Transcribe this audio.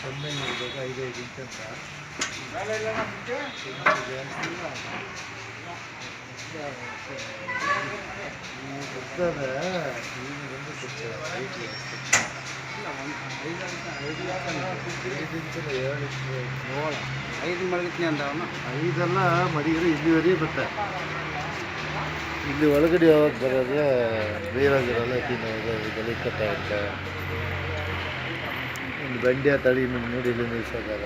ಕಮ್ಮಿ ಇರ್ಬೇಕು 5 ಇಂಚ್ ಅಂತ ಇರ್ತದೆ. ಈಗ ಬಂದು ಸ್ವಲ್ಪ ಹೈಟ್ 5 ಮಡಗಿತ್ನಿ ಅಂದ ಅವನು. 5 ಮಡಿದ್ರೆ ಇಲ್ಲಿವರೆಗೆ ಬರುತ್ತೆ. ಇಲ್ಲಿ ಒಳಗಡೆ ಯಾವಾಗ ಬರೋದ್ರೆ ಬೇರಾಗಿರಲ್ಲ. ಗಲಿ ಕಟ್ಟ ಇರುತ್ತೆ. ಒಂದು ಬಂಡಿಯ ತಳಿ ನೋಡಿ ಇಲ್ಲಿ ನಿಲ್ಸೋದಾಗ